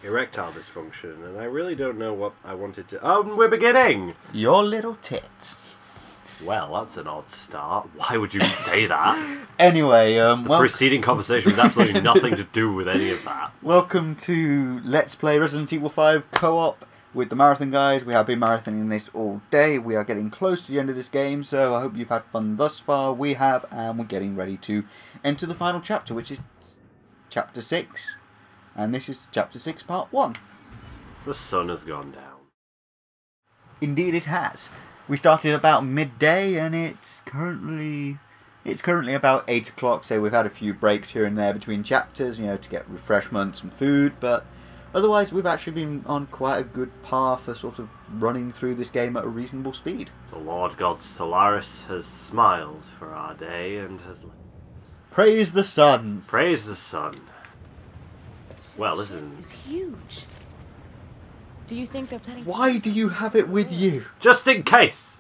erectile dysfunction, and I really don't know what I wanted to... Oh, we're beginning! Your little tits. Well, that's an odd start. Why would you say that? Anyway, The preceding conversation was absolutely nothing to do with any of that. Welcome to Let's Play Resident Evil 5 Co-op with the Marathon guys. We have been marathoning this all day. We are getting close to the end of this game, so I hope you've had fun thus far. We have, and we're getting ready to enter the final chapter, which is Chapter 6. And this is Chapter 6, Part 1. The sun has gone down. Indeed it has. We started about midday, and it's currently about 8 o'clock, so we've had a few breaks here and there between chapters, you know, to get refreshments and food, but otherwise we've actually been on quite a good par for sort of running through this game at a reasonable speed. The Lord God Solaris has smiled for our day and has... Praise the sun! Praise the sun. Well, this isn't... It's huge. Do you think they're planning... Why do you have it with you? Just in case!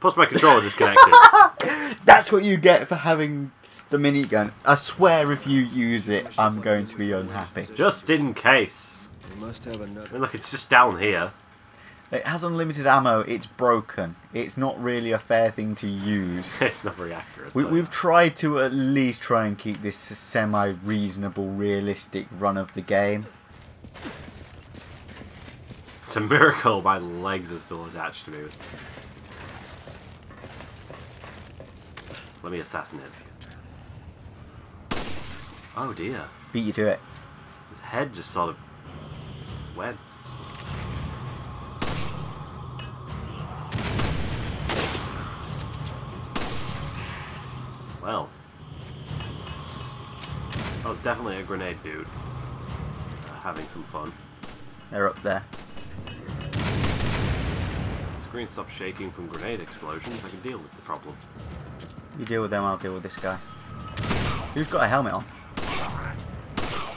Plus my controller disconnected. That's what you get for having the minigun. I swear if you use it, I'm going to be unhappy. Just in case. We must have I another. mean, look, it's just down here. It has unlimited ammo, it's broken. It's not really a fair thing to use. It's not very accurate. We've tried to at least try and keep this semi-reasonable, realistic run of the game. It's a miracle my legs are still attached to me. Let me assassinate this. Oh dear. Beat you to it. His head just sort of went. Well. That was definitely a grenade dude. Having some fun. They're up there. Screen stopped shaking from grenade explosions. I can deal with the problem. You deal with them, I'll deal with this guy. Who's got a helmet on?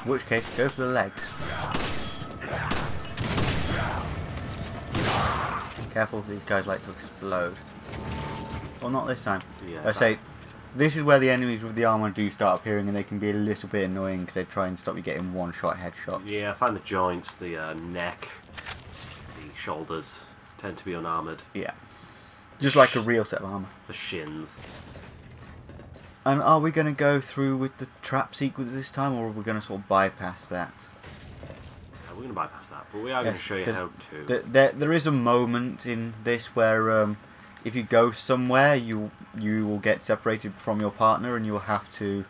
In which case, go for the legs. Careful, these guys like to explode. Well, not this time. Yeah, I say, this is where the enemies with the armor do start appearing, and they can be a little bit annoying because they try and stop you getting one-shot headshots. Yeah, I find the joints, the neck, the shoulders tend to be unarmoured. Yeah. Just like a real set of armor. The shins. And are we going to go through with the trap sequence this time, or are we going to sort of bypass that? We're going to bypass that, but we are going to show you how to. There is a moment in this where if you go somewhere, you will get separated from your partner, and you'll have to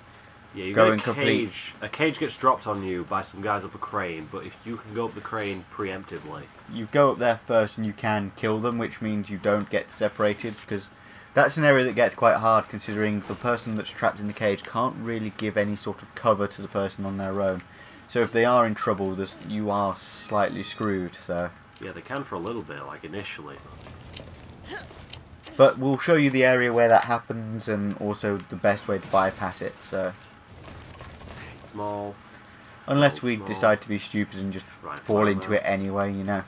go and complete. A cage gets dropped on you by some guys up a crane, but if you can go up the crane preemptively, you go up there first, and you can kill them, which means you don't get separated, because that's an area that gets quite hard, considering the person that's trapped in the cage can't really give any sort of cover to the person on their own. So if they are in trouble, you are slightly screwed. So yeah, they can for a little bit, like initially. But we'll show you the area where that happens, and also the best way to bypass it. So small. Unless we decide to be stupid and just fall into it anyway, you know.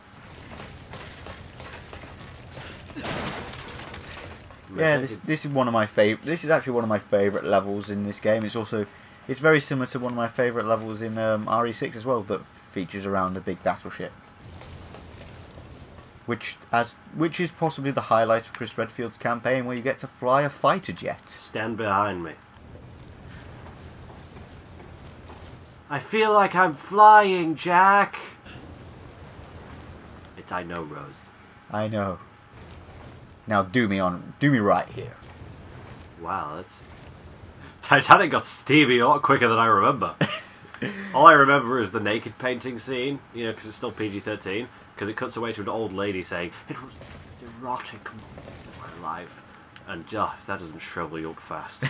Yeah, this is one of my favorite. This is actually one of my favorite levels in this game. It's very similar to one of my favorite levels in RE6 as well, that features around a big battleship, which is possibly the highlight of Chris Redfield's campaign, where you get to fly a fighter jet. Stand behind me. I feel like I'm flying, Jack. It's I know, Rose. I know. Now do me right here. Wow, that's... Titanic got steamy a lot quicker than I remember. All I remember is the naked painting scene, you know, because it's still PG-13, because it cuts away to an old lady saying, "It was the erotic moment of my life." And if that doesn't shrivel you up fast.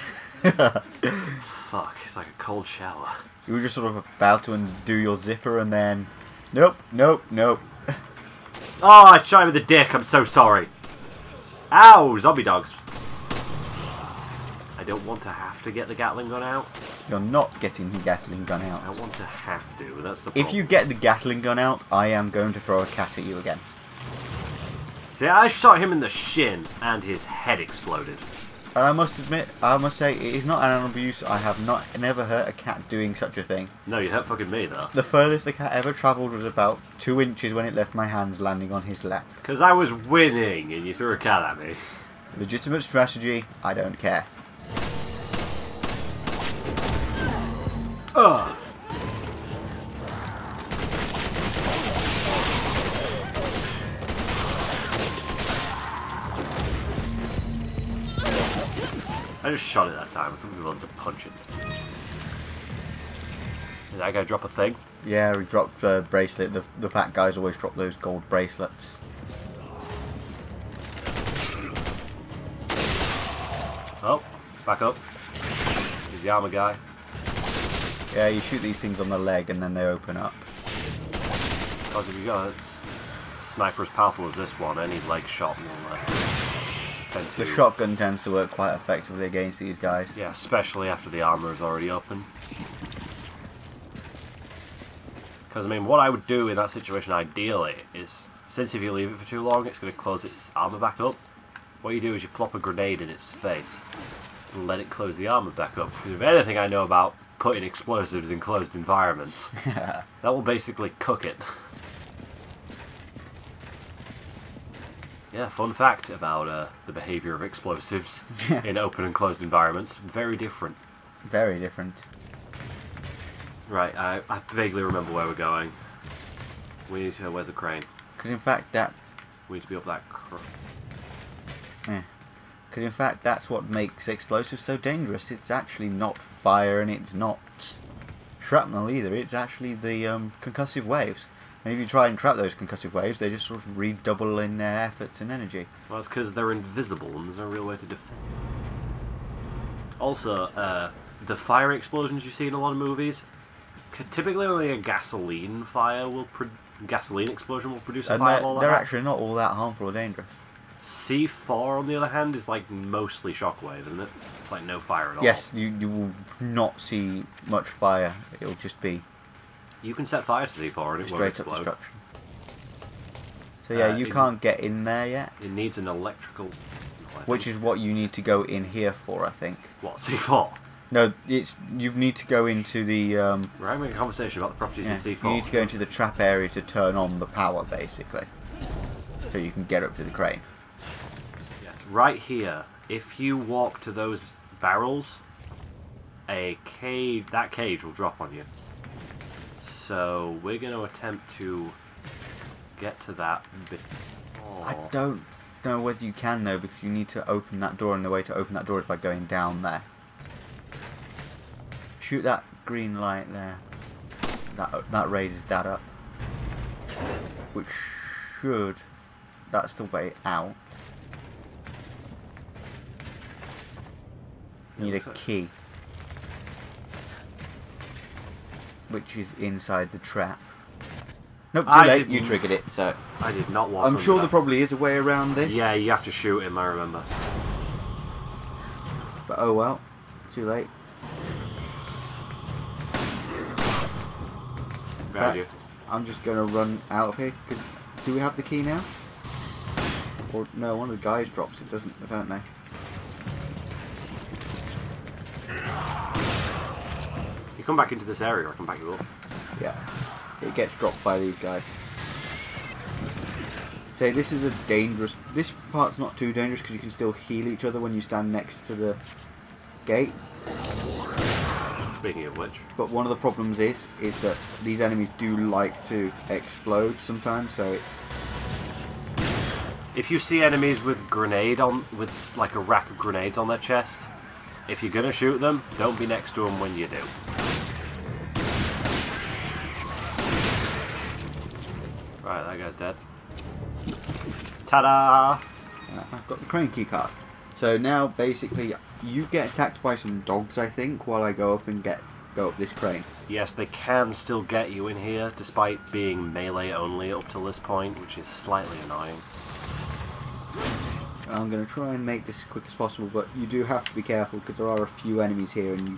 Fuck, it's like a cold shower. You were just sort of about to undo your zipper and then... Nope, nope, nope. Oh, I shot him with the dick, I'm so sorry. Ow, zombie dogs. I don't want to have to get the Gatling gun out. You're not getting the Gatling gun out. I want to have to, that's the problem. If you get the Gatling gun out, I am going to throw a cat at you again. See, I shot him in the shin, and his head exploded. And I must admit, I must say, it is not animal abuse. I have never hurt a cat doing such a thing. No, you hurt fucking me, though. The furthest the cat ever travelled was about 2 inches when it left my hands, landing on his lap. Because I was winning and you threw a cat at me. Legitimate strategy, I don't care. Ugh. I just shot it that time. I couldn't be able to punch it. Did that guy drop a thing? Yeah, we dropped a bracelet. The fat guys always drop those gold bracelets. Oh, back up. He's the armor guy. Yeah, you shoot these things on the leg and then they open up. Because if you got a sniper as powerful as this one, any leg shot will tend to... The shotgun tends to work quite effectively against these guys. Yeah, especially after the armor is already open. Because, I mean, what I would do in that situation ideally is, since if you leave it for too long, it's going to close its armor back up. What you do is you plop a grenade in its face and let it close the armor back up. Because if anything I know about putting explosives in closed environments, that will basically cook it. Yeah, fun fact about the behaviour of explosives in open and closed environments. Very different. Very different. Right, I vaguely remember where we're going. We need to... Where's the crane? Because in fact that... We need to be up that crane. Because in fact that's what makes explosives so dangerous. It's actually not fire and it's not shrapnel either. It's actually the concussive waves. And if you try and trap those concussive waves, they just sort of redouble in their efforts and energy. Well, it's because they're invisible and there's no real way to defend. Also, the fire explosions you see in a lot of movies, typically only a gasoline explosion will produce a fireball. They're actually not all that harmful or dangerous. C4, on the other hand, is like mostly shockwave, isn't it? It's like no fire at all. Yes, you will not see much fire. It'll just be... You can set fire to C4 and it won't straight up explode. destruction. So yeah, you can't get in there yet. It needs an electrical... Which is what you need to go in here for, I think. What, C4? No, you need to go into the... We're having a conversation about the properties of C4. You need to go into the trap area to turn on the power, basically. So you can get up to the crane. Yes, right here, if you walk to those barrels, that cage will drop on you. So we're going to attempt to get to that bit. Oh. I don't know whether you can though, because you need to open that door, and the way to open that door is by going down there. Shoot that green light there. That raises that up. Which should... That's the way out. Need a key. Which is inside the trap. Nope, too late. You triggered it, so... I did not walk I'm sure there probably is a way around this. Yeah, you have to shoot him, I remember. But oh well. Too late. Fact, I'm just going to run out of here. Do we have the key now? Or no, one of the guys drops it, don't they? You come back into this area, I can back you up. Yeah. It gets dropped by these guys. So this is a dangerous... This part's not too dangerous because you can still heal each other when you stand next to the gate. Speaking of which. But one of the problems is that these enemies do like to explode sometimes, so it's... If you see enemies with with like a rack of grenades on their chest, if you're gonna shoot them, don't be next to them when you do. Right, that guy's dead. Ta-da! I've got the crane key card. So now, basically, you get attacked by some dogs, I think, while I go up this crane. Yes, they can still get you in here, despite being melee only up till this point, which is slightly annoying. I'm going to try and make this as quick as possible, but you do have to be careful because there are a few enemies here and you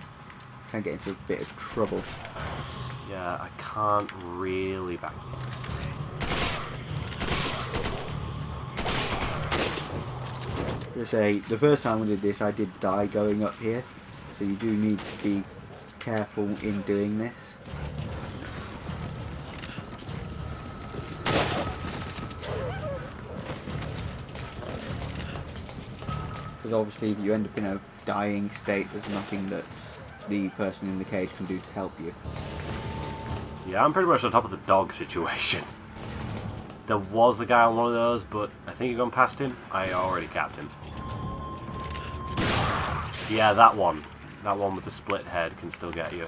can get into a bit of trouble. Yeah, I can't really back. Just say, the first time we did this, I did die going up here, so you do need to be careful in doing this. Because obviously if you end up in a dying state, there's nothing that the person in the cage can do to help you. Yeah, I'm pretty much on top of the dog situation. There was a guy on one of those, but I think you've gone past him. I already capped him. Yeah, that one. That one with the split head can still get you.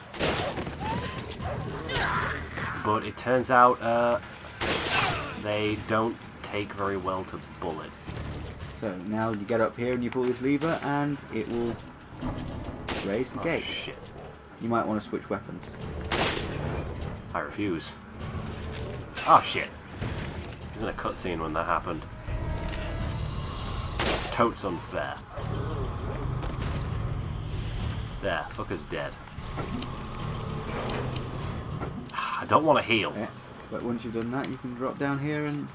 But it turns out they don't take very well to bullets. So now you get up here and you pull this lever and it will raise the gate. Shit. You might want to switch weapons. I refuse. Oh shit. There's in a cutscene when that happened. Totes unfair. There, fucker's dead. I don't want to heal. Yeah. But once you've done that, you can drop down here and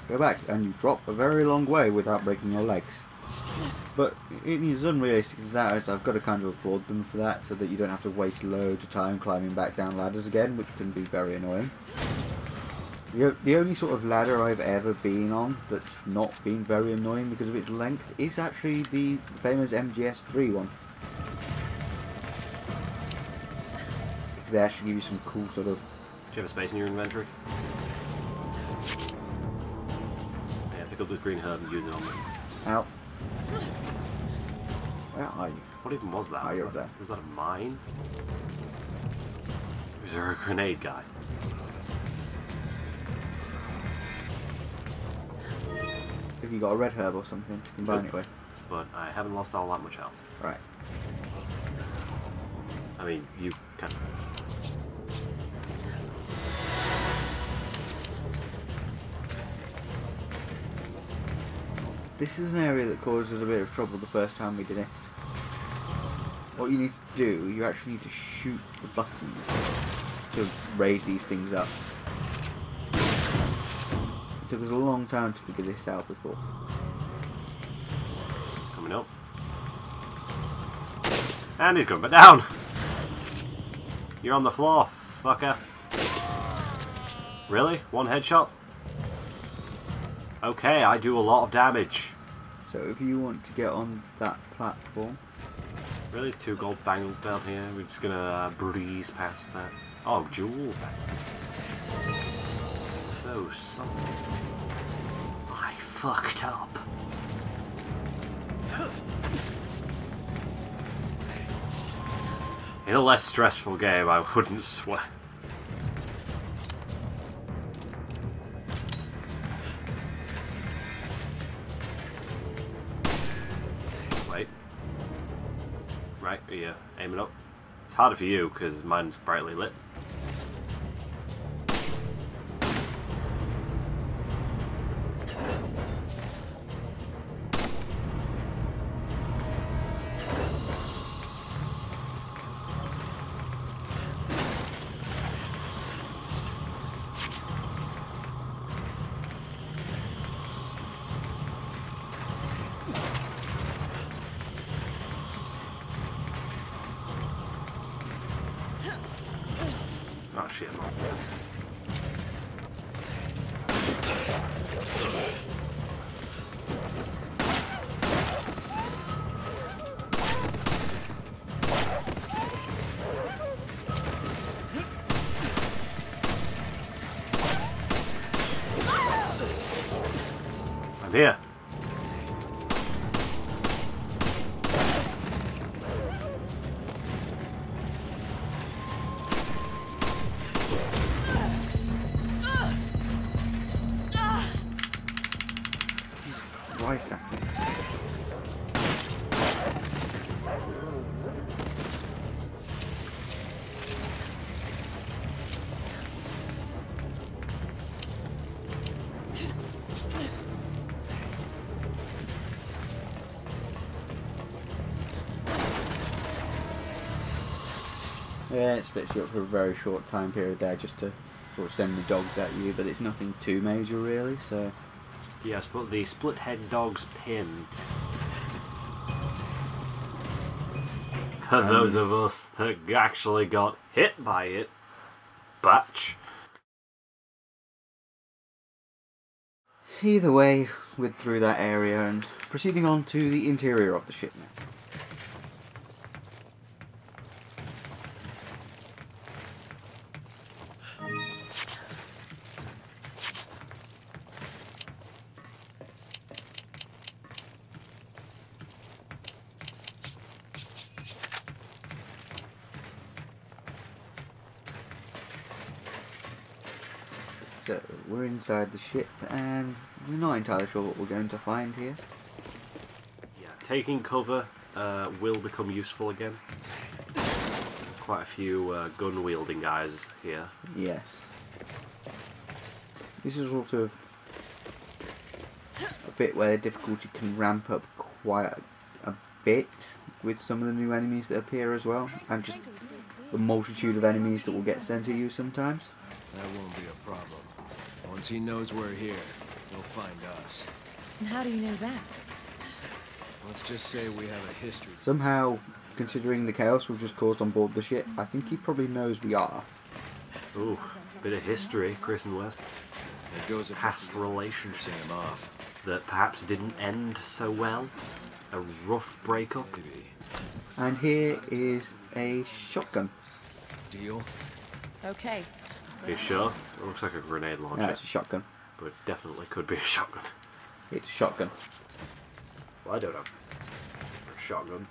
go back. And you drop a very long way without breaking your legs. But it is unrealistic as that is. I've got to kind of applaud them for that, so that you don't have to waste loads of time climbing back down ladders again, which can be very annoying. The only sort of ladder I've ever been on that's not been very annoying because of its length is actually the famous MGS3 one. They actually give you some cool sort of... Do you have a space in your inventory? Yeah, pick up this green herb and use it on me. Ow. Where are you? What even was that? Oh, you're up there. Was that a mine? Was there a grenade guy? Have you got a red herb or something to combine it with? But I haven't lost all that much health. Right. I mean, you kind of... This is an area that caused us a bit of trouble the first time we did it. What you need to do, you actually need to shoot the buttons to raise these things up. It took us a long time to figure this out before. Coming up. And he's going back down! You're on the floor, fucker. Really? One headshot? Okay, I do a lot of damage. So if you want to get on that platform... Really? There's 2 gold bangles down here. We're just gonna breeze past that. Oh, jewel. So, something. I fucked up. In a less stressful game, I wouldn't swear. Wait. Right, yeah, aiming up. It's harder for you because mine's brightly lit. Oh shit, man. I'm here. Christ, that thing. Yeah, it splits you up for a very short time period there just to sort of send the dogs at you, but it's nothing too major really, so... Yes, but the split head dog's pin For those of us that actually got hit by it. Batch. Either way, we're through that area and proceeding on to the interior of the ship now. So, we're inside the ship and we're not entirely sure what we're going to find here. Yeah, taking cover will become useful again. Quite a few gun-wielding guys here. Yes. This is sort of a bit where difficulty can ramp up quite a bit with some of the new enemies that appear as well, and just the multitude of enemies that will get sent to you sometimes. That won't be a problem. Once he knows we're here, he'll find us. And how do you know that? Let's just say we have a history. Somehow, considering the chaos we've just caused on board the ship, I think he probably knows we are. Ooh, bit of history, Chris and Wes. There goes a Past relationship him off. that perhaps didn't end so well. A rough breakup. Maybe. And here is a shotgun. Deal? Okay. Are you sure? It looks like a grenade launcher, Yeah, it's a shotgun. but it definitely could be a shotgun. It's a shotgun. Well, I don't know. A shotgun.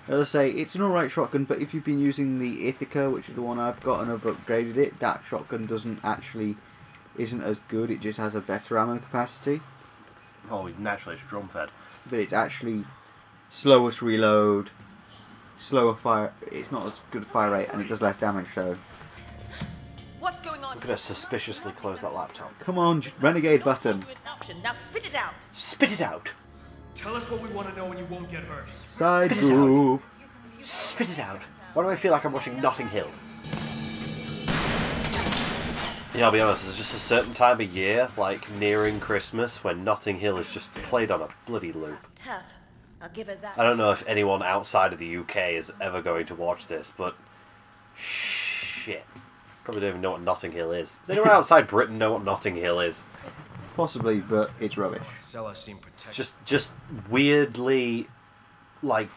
As I say, it's an alright shotgun, but if you've been using the Ithaca, which is the one I've got and I've upgraded it, that shotgun isn't as good, it just has a better ammo capacity. Oh, naturally it's drum fed. But it's actually slower to reload, slower fire, it's not as good a fire rate, and it does less damage, so... What's going on? I'm gonna suspiciously close that laptop. Come on, just renegade button. Now spit it out. Spit it out! Tell us what we want to know and you won't get hurt. Side group. Spit it out! Why do I feel like I'm watching Notting Hill? Yeah, I'll be honest, there's just a certain time of year, like nearing Christmas, when Notting Hill is just played on a bloody loop. Tough. I'll give it that. I don't know if anyone outside of the UK is ever going to watch this, but... shit. Probably don't even know what Notting Hill is. Does anyone outside Britain know what Notting Hill is? Possibly, but it's rubbish. Cellar seem protected. Just weirdly, like,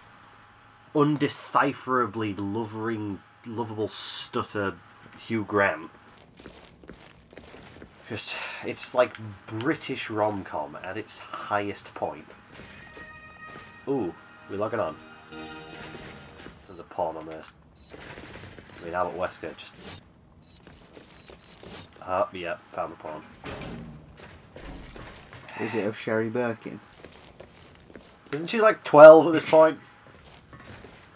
undecipherably lovable stutter Hugh Grant. It's like British rom-com at its highest point. Ooh, we're logging on. There's a pawn on this. I mean, Albert Wesker just... yeah, found the pawn. Is it of Sherry Birkin? Isn't she like 12 at this point?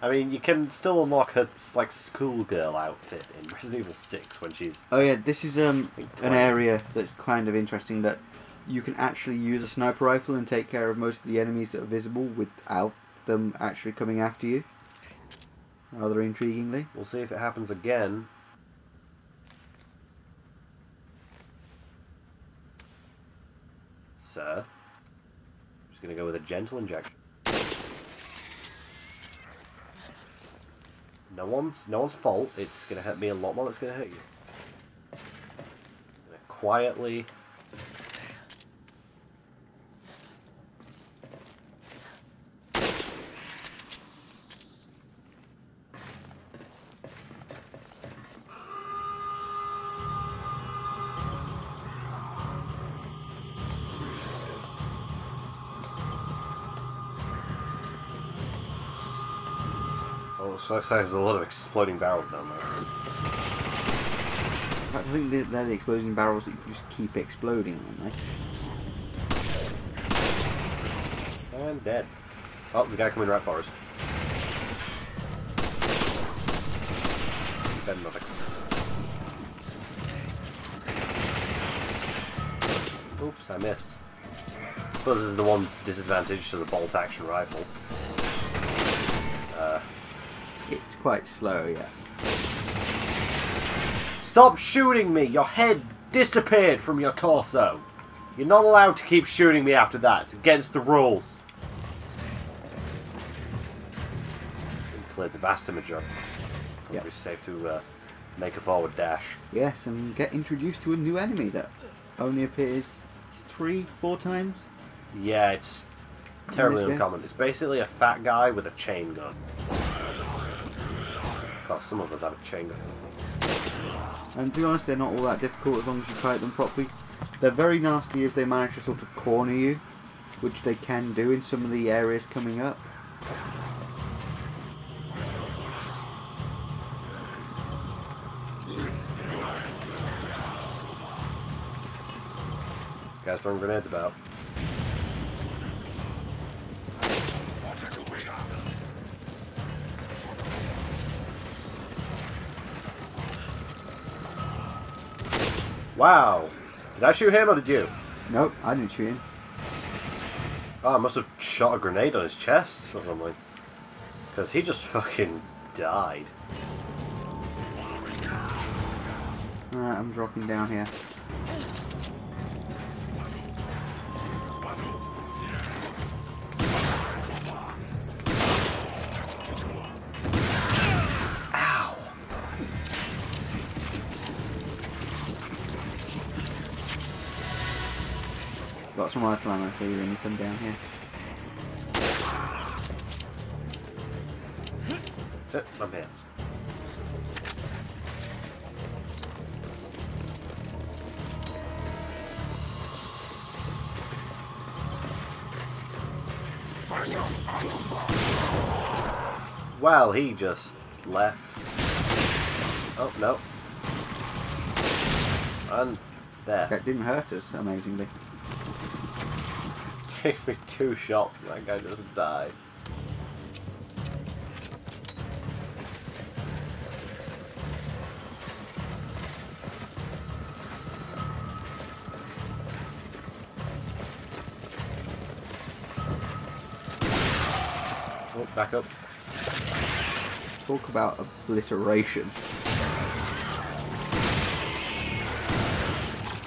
I mean, you can still unlock her like schoolgirl outfit in Resident Evil 6 when she's... Oh yeah, this is an area that's kind of interesting, that you can actually use a sniper rifle and take care of most of the enemies that are visible without them actually coming after you. Rather intriguingly. We'll see if it happens again. Sir. Just gonna go with a gentle injection. No one's fault. It's gonna hurt me a lot more than it's gonna hurt you. Gonna quietly. Oh, it looks like there's a lot of exploding barrels down there. I think they're the exploding barrels that you just keep exploding, aren't they? And dead. Oh, there's a guy coming right for us. Better not Oops, I missed. I suppose this is the one disadvantage to the bolt action rifle. It's quite slow, yeah. Stop shooting me! Your head disappeared from your torso. You're not allowed to keep shooting me after that. It's against the rules. cleared the vast majority. Yep. It's safe to make a forward dash. Yes, and get introduced to a new enemy that only appears 3-4 times. Yeah, it's terribly game? uncommon. It's basically a fat guy with a chain gun. Of course, some of us have a chain gun. And to be honest, they're not all that difficult as long as you fight them properly. They're very nasty if they manage to sort of corner you, which they can do in some of the areas coming up. Guys throwing grenades about. Wow! Did I shoot him or did you? Nope, I didn't shoot him. Oh, I must have shot a grenade on his chest or something. Because he just fucking died. Alright, I'm dropping down here. Ow! Got some rifle ammo for you when you come down here. Sit, I'm here. Well, he just left. Oh, no. And there. That didn't hurt us, amazingly. Take me 2 shots and that guy just died. Oh, back up. Talk about obliteration.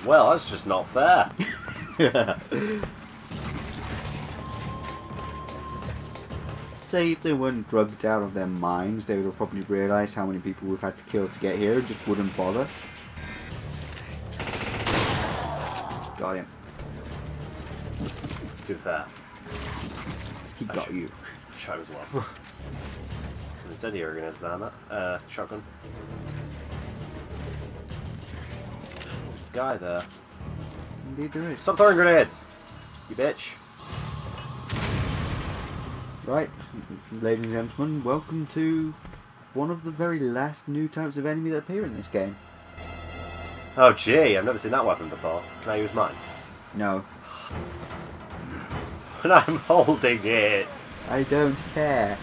Well, that's just not fair. Say if they weren't drugged out of their minds, they would have probably realised how many people we've had to kill to get here and just wouldn't bother. Got him. Too fair. He got you. Shot as well. So incendiary grenades behind that. Shotgun. Guy there. Indeed there is. Stop throwing grenades! You bitch. Right, ladies and gentlemen, welcome to one of the very last new types of enemy that appear in this game. Oh gee, I've never seen that weapon before. Can I use mine? No, And I'm holding it! I don't care.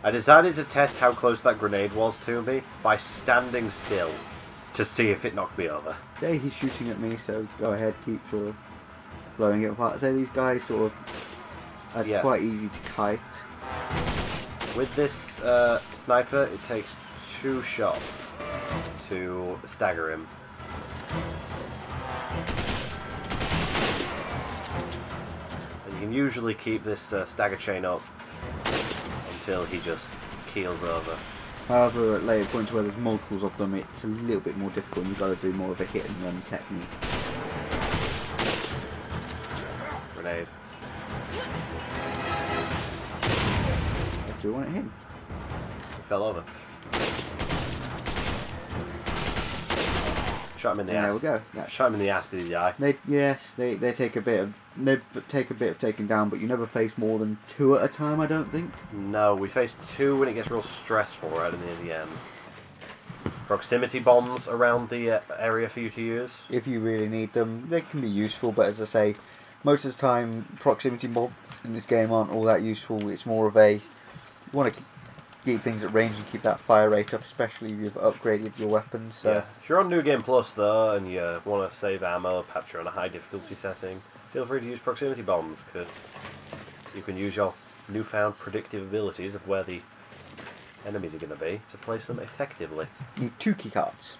I decided to test how close that grenade was to me by standing still to see if it knocked me over. Say he's shooting at me, so go ahead, keep sort of blowing it apart. Say these guys sort of are quite easy to kite. With this sniper, it takes 2 shots to stagger him. And you can usually keep this stagger chain up until he just keels over. However, at later points where there's multiples of them, it's a little bit more difficult and you've got to do more of a hit and run technique. Grenade. That's who want it him. He fell over. Shot him in the ass. There we go. That's Shot him in the ass, did he die? They take a bit of taking down, but you never face more than 2 at a time, I don't think. No, we face 2 when it gets real stressful right near the end. Proximity bombs around the area for you to use. If you really need them, they can be useful, but as I say, most of the time proximity bombs in this game aren't all that useful. It's more of a, you want to keep things at range and keep that fire rate up, especially if you've upgraded your weapons. So. Yeah. If you're on New Game Plus though, and you want to save ammo, perhaps you're on a high difficulty setting, feel free to use proximity bombs, because you can use your newfound predictive abilities of where the enemies are going to be to place them effectively. You need 2 key cards.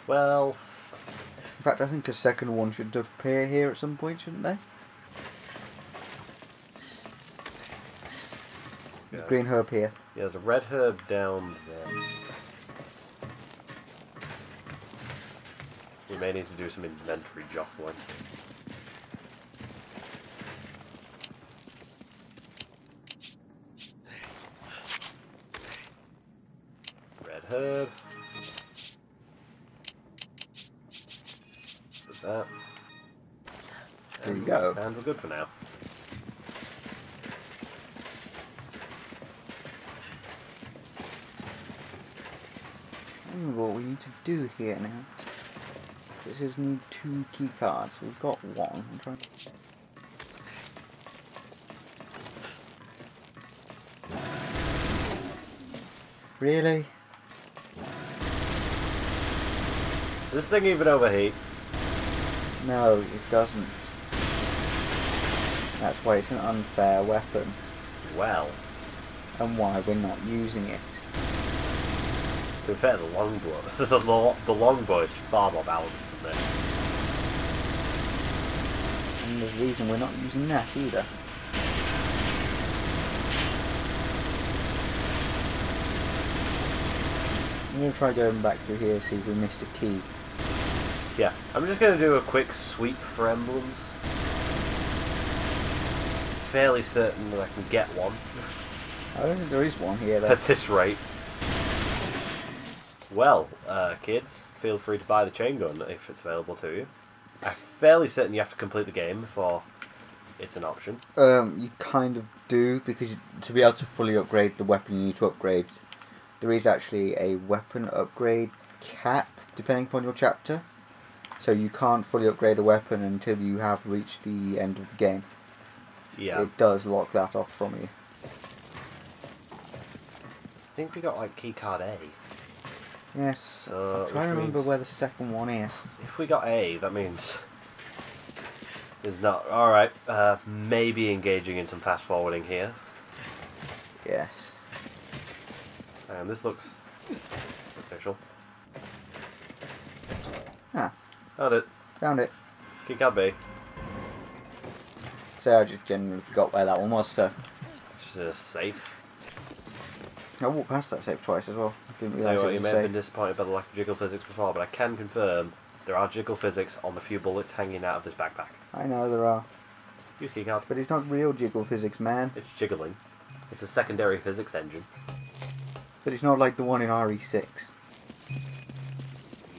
Well, In fact, I think a second one should appear here at some point, shouldn't they? Yeah. Green herb here. Yeah, there's a red herb down there. We may need to do some inventory jostling. Red herb. Put that. There you go. And we're good for now. What we need to do here now. This is need 2 key cards. We've got 1. I'm trying. Really? Does this thing even overheat? No, it doesn't. That's why it's an unfair weapon. Well, And why we're not using it. to be fair, the longbow, the longbow is far more balanced than this. And there's a reason we're not using that either. I'm going to try going back through here, see if we missed a key. Yeah, I'm just going to do a quick sweep for emblems. Fairly certain that I can get one. I don't think there is one here though. At this rate. Well, kids, feel free to buy the chain gun if it's available to you. I'm fairly certain you have to complete the game before it's an option. You kind of do, because to be able to fully upgrade the weapon you need to upgrade. There is actually a weapon upgrade cap, depending upon your chapter. So you can't fully upgrade a weapon until you have reached the end of the game. Yeah. It does lock that off from you. I think we got like keycard A. Yes, So, I'm trying to which remember means- where the second one is. If we got A, that means there's not. Alright, maybe engaging in some fast forwarding here. Yes. And this looks official. Ah, Found it. found it. Keycard B. So I just genuinely forgot where that one was, so. It's just safe. I walked past that safe twice as well. Didn't Tell you realise what, it you was may a have been safe. disappointed by the lack of jiggle physics before, but I can confirm there are jiggle physics on the few bullets hanging out of this backpack. I know there are. Use keycard. But it's not real jiggle physics, man. It's jiggling. It's a secondary physics engine. But it's not like the one in RE6.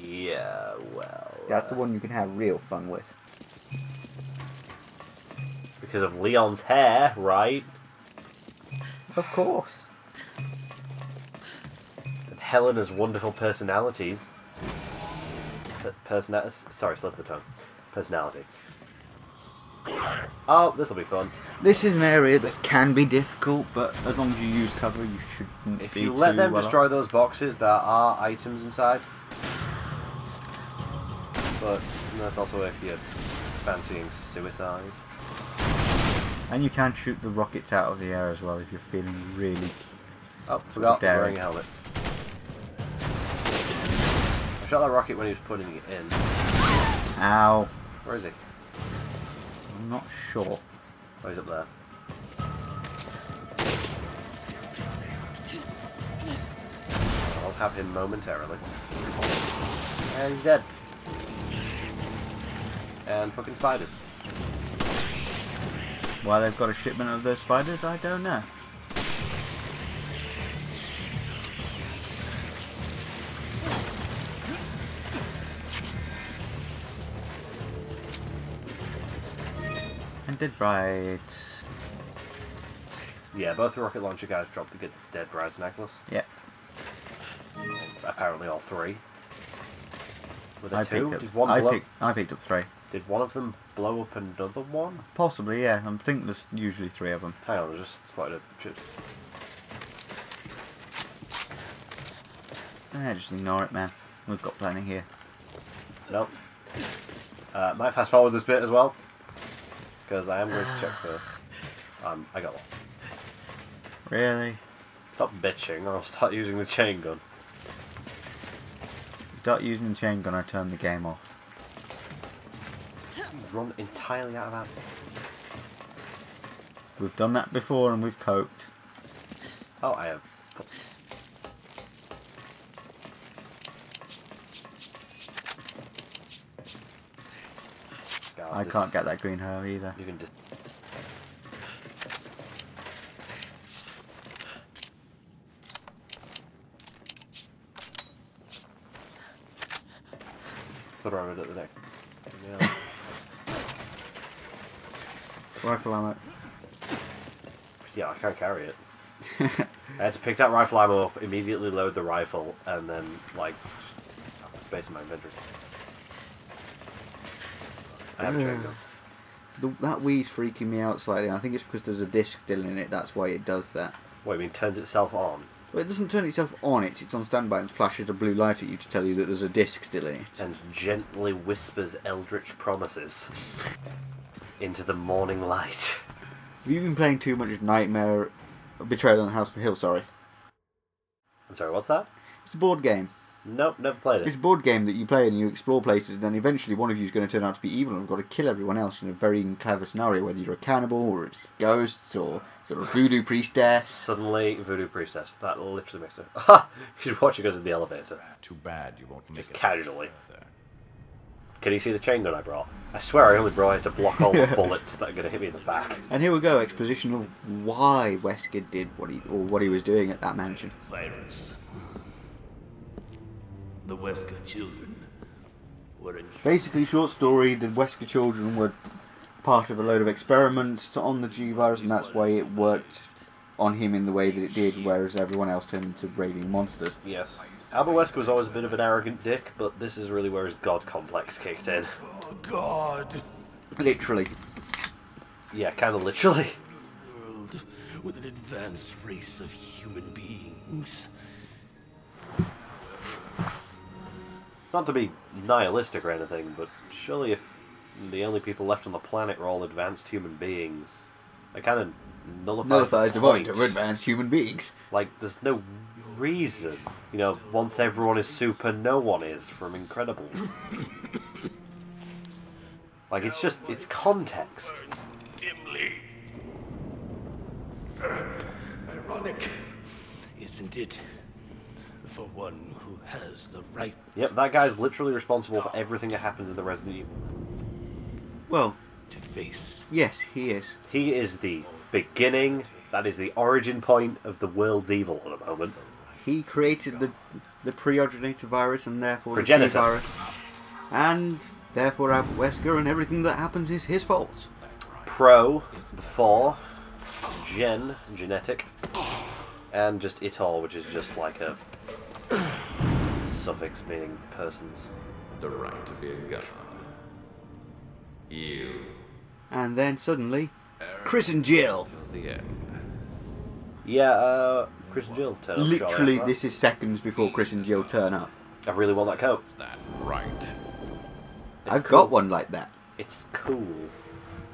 Yeah, well... That's the one you can have real fun with. Because of Leon's hair, right? Of course. And Helena's wonderful personalities. Sorry, slip of the tongue. Personality. Oh, this'll be fun. This is an area that can be difficult, but as long as you use cover, you shouldn't If be you let too them well destroy those boxes, there are items inside. But that's also if you're fancying suicide. off. And you can shoot the rockets out of the air as well if you're feeling really... Oh, forgot, I'm Daring. wearing a helmet. I shot that rocket when he was putting it in. Ow. Where is he? I'm not sure. Oh, he's up there. I'll have him momentarily. And he's dead. And fucking spiders. Why they've got a shipment of those spiders, I don't know. And dead brides. Yeah, both the rocket launcher guys dropped the good dead bride's necklace. Yep. Apparently all three. Were there I two? picked Did up. one blow? I picked up 3. Did one of them blow up another one? Possibly, yeah. I think there's usually 3 of them. Hang on, I just spotted a shit. Just ignore it, man. We've got plenty here. Nope. Might fast forward this bit as well. Because I am going to check for... I got one. Really? Stop bitching or I'll start using the chain gun. Start using the chain gun, I turn the game off. run entirely out of ammo. We've done that before and we've coped. Oh, I have. God, I can't get that green hoe either. You can just. Throw it at the next. Yeah. Rifle ammo. Yeah, I can't carry it. I had to pick that rifle ammo up, immediately load the rifle, and then, like, just have space in my inventory. I have a chain gun. That Wii's freaking me out slightly. I think it's because there's a disc still in it, that's why it does that. What, you mean turns itself on? Well, it doesn't turn itself on, it's on standby and flashes a blue light at you to tell you that there's a disc still in it. And gently whispers eldritch promises into the morning light. Have you been playing too much Nightmare... Betrayal on the House of the Hill, sorry. I'm sorry, what's that? It's a board game. Nope, never played it. It's a board game that you play and you explore places, and then eventually one of you is going to turn out to be evil and you've got to kill everyone else in a very clever scenario, whether you're a cannibal or it's ghosts or you're a voodoo priestess. Suddenly, voodoo priestess. That literally makes it. Ha! She's watching us in the elevator. Too bad you won't make Just it casually. further. Can you see the chain gun I brought? I swear I only brought it to block all the bullets that are going to hit me in the back. And here we go, exposition of why Wesker did what he was doing at that mansion. Virus. The Wesker children were in Basically, short story, the Wesker children were part of a load of experiments on the G virus, and that's why it worked on him in the way that it did, whereas everyone else turned into raving monsters. Yes. Albert Wesker was always a bit of an arrogant dick, but this is really where his god complex kicked in. Oh God! Literally. Yeah, kind of literally. World with an advanced race of human beings. Not to be nihilistic or anything, but surely if the only people left on the planet were all advanced human beings, that kind of nullifies the point. of advanced human beings. Like, there's no reason. You know, once everyone is super, no one is, from Incredibles. Like, it's just, it's context. Dimly. Ironic, isn't it? For one who has the right. Yep, that guy's literally responsible for everything that happens in the Resident Evil. Well, to face. yes, he is. He is the beginning, that is the origin point of the world's evil at the moment. He created the pre-originator virus and therefore the Progenitor. T virus. And therefore Albert Wesker, and everything that happens is his fault. Pro, before, gen, genetic, and just it all, which is just like a suffix meaning persons. The right to be a gunner. You. And then suddenly, Chris and Jill. Till the end. Yeah, Chris and Jill turn up. Literally, shortly after this is seconds before Chris and Jill turn up. that. I really want that coat. That right. It's I've cool. got one like that. It's cool.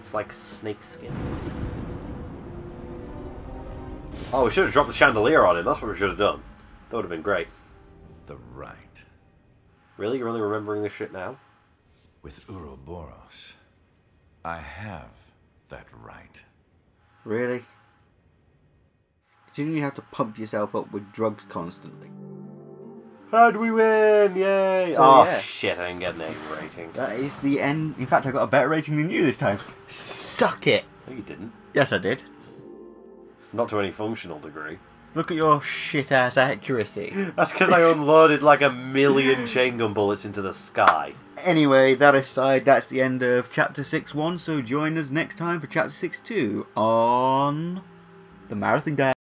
It's like snakeskin. Oh, we should have dropped the chandelier on him. That's what we should have done. That would have been great. The right. Really? You're only remembering this shit now? With Ouroboros, I have that right. Really? Didn't you have to pump yourself up with drugs constantly? And we win! Yay! So, oh, yeah. shit, I didn't get an A rating. That is the end. In fact, I got a better rating than you this time. Suck it! No, you didn't. Yes, I did. Not to any functional degree. Look at your shit-ass accuracy. That's because I unloaded like 1,000,000 chain gun bullets into the sky. Anyway, that aside, that's the end of Chapter 6.1, so join us next time for Chapter 6.2 on the Marathon Guy.